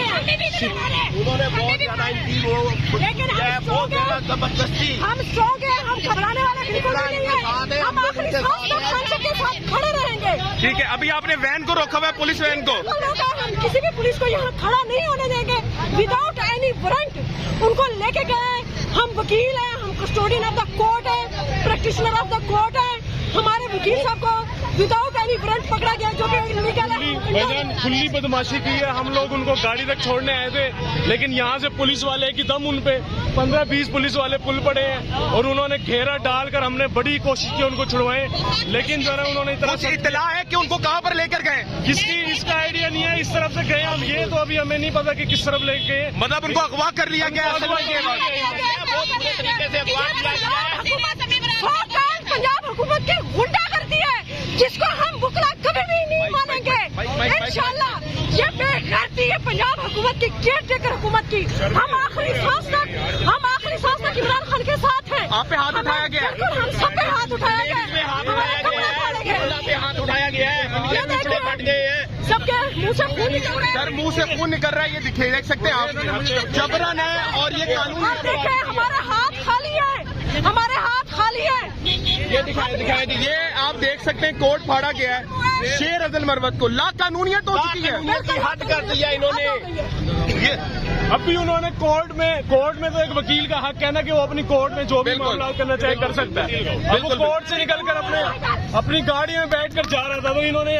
लड़ेंगे, उन्होंने बहुत ज्यादा इनकी लेकिन जबरदस्ती हम स्ट्रॉन्ग हैं, हम घबराने वाले बिल्कुल भी नहीं है। हम आखिरी सांस तक संसद के साथ खड़े रहेंगे। ठीक है, अभी आपने वैन को रोका हुआ है, पुलिस वैन को। हम किसी भी पुलिस को यहाँ खड़ा नहीं होने देंगे विदाउट एनी वारंट। उनको लेके गए, हम वकील हैं, हम कस्टोडियन ऑफ द कोर्ट है, प्रैक्टिशनर ऑफ द कोर्ट है। हमारे वकील साहब को विदाउट एनी वारंट पकड़ा गया, जो कि इलीगल है। खुली बदमाशी की है। हम लोग उनको गाड़ी तक छोड़ने आए थे, लेकिन यहाँ से पुलिस वाले की दम उन पे 15-20 पुलिस वाले पुल पड़े हैं और उन्होंने घेरा डालकर हमने बड़ी कोशिश की उनको छुड़वाएं, लेकिन जरा उन्होंने इतना इत्तला है कि उनको कहाँ पर लेकर गए? किसकी इसका आइडिया नहीं है। इस तरफ से गए हम, ये तो अभी हमें नहीं पता कि किस तरफ लेके गए। मतलब उनको अगवा कर लिया गया। पंजाब हुकूमत की गुंडा करती है, जिसको हम बुकला कभी भी नहीं मानेंगे। इंशाल्लाह ये बेगैरती है पंजाब हुकूमत की, केयर टेकर हुकूमत की। हम आखिरी सांस तक इमरान खान के साथ हैं। आप पे हाथ उठाया गया है? बिल्कुल, हम सब पे हाथ उठाया गया है। हाथ उठाया गया है, फट गए हैं, सबके मुंह से खून निकल रहा है। सर मुंह से खून निकल रहा है, ये देख सकते हैं आप। जबरन है और ये कानून। देखें, हमारे हाथ खाली है, हमारे हाथ खाली है। ये दिखाएं ये आप देख सकते हैं, कोर्ट फाड़ा गया है शेर अजल मरवत को। ला कानूनियत हो चुकी है, हद कर दिया इन्होंने। ये अभी उन्होंने कोर्ट में तो एक वकील का हक है ना कि वो अपनी कोर्ट में जो भी मामला करना चाहे कर सकता है। अब वो कोर्ट से निकलकर अपनी गाड़ी में बैठकर जा रहा था, तो इन्होंने